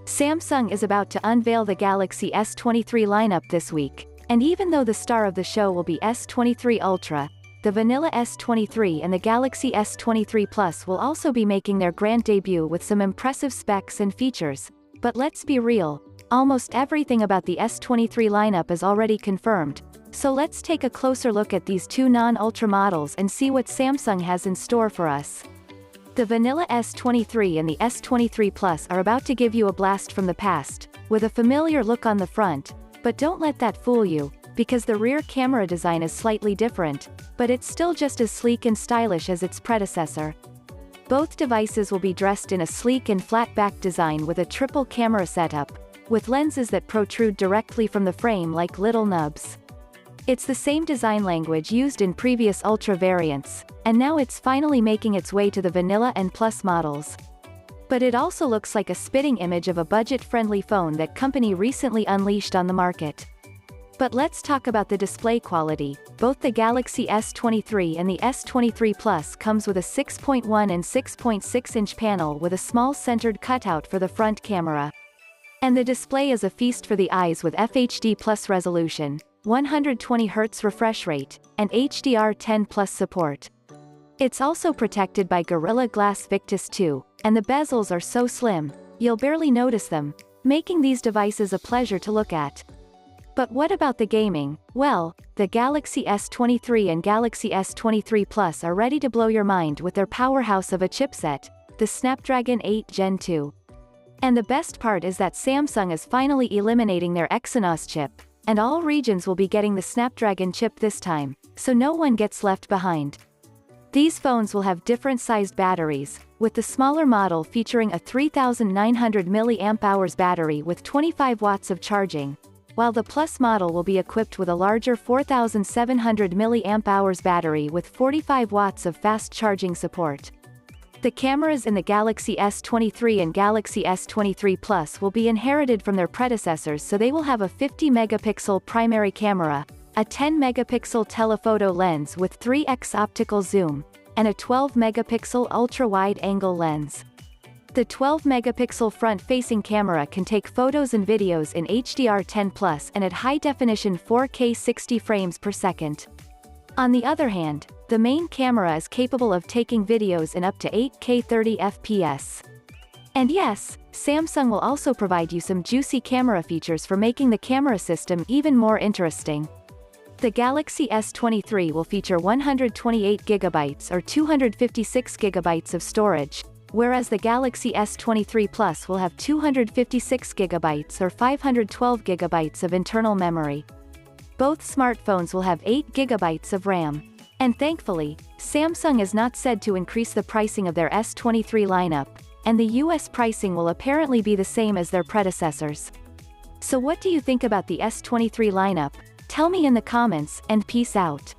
Samsung is about to unveil the Galaxy S23 lineup this week, and even though the star of the show will be S23 Ultra, the vanilla S23 and the Galaxy S23 Plus will also be making their grand debut with some impressive specs and features. But let's be real, almost everything about the S23 lineup is already confirmed, so let's take a closer look at these two non-Ultra models and see what Samsung has in store for us. The vanilla S23 and the S23 Plus are about to give you a blast from the past, with a familiar look on the front, but don't let that fool you, because the rear camera design is slightly different, but it's still just as sleek and stylish as its predecessor. Both devices will be dressed in a sleek and flat-back design with a triple camera setup, with lenses that protrude directly from the frame like little nubs. It's the same design language used in previous Ultra variants, and now it's finally making its way to the vanilla and Plus models. But it also looks like a spitting image of a budget-friendly phone that company recently unleashed on the market. But let's talk about the display quality. Both the Galaxy S23 and the S23 Plus comes with a 6.1 and 6.6-inch panel with a small centered cutout for the front camera. And the display is a feast for the eyes with FHD Plus resolution, 120Hz refresh rate, and HDR10 Plus support. It's also protected by Gorilla Glass Victus 2, and the bezels are so slim, you'll barely notice them, making these devices a pleasure to look at. But what about the gaming? Well, the Galaxy S23 and Galaxy S23 Plus are ready to blow your mind with their powerhouse of a chipset, the Snapdragon 8 Gen 2. And the best part is that Samsung is finally eliminating their Exynos chip, and all regions will be getting the Snapdragon chip this time, so no one gets left behind. These phones will have different-sized batteries, with the smaller model featuring a 3,900 mAh battery with 25 watts of charging, while the Plus model will be equipped with a larger 4,700 mAh battery with 45 watts of fast charging support. The cameras in the Galaxy S23 and Galaxy S23 Plus will be inherited from their predecessors, so they will have a 50-megapixel primary camera, a 10-megapixel telephoto lens with 3x optical zoom, and a 12-megapixel ultra-wide-angle lens. The 12-megapixel front-facing camera can take photos and videos in HDR10 Plus and at high-definition 4K 60 frames per second. On the other hand, the main camera is capable of taking videos in up to 8K 30 FPS. And yes, Samsung will also provide you some juicy camera features for making the camera system even more interesting. The Galaxy S23 will feature 128GB or 256GB of storage, whereas the Galaxy S23 Plus will have 256GB or 512GB of internal memory. Both smartphones will have 8GB of RAM. And thankfully, Samsung is not said to increase the pricing of their S23 lineup, and the US pricing will apparently be the same as their predecessors. So what do you think about the S23 lineup? Tell me in the comments, and peace out.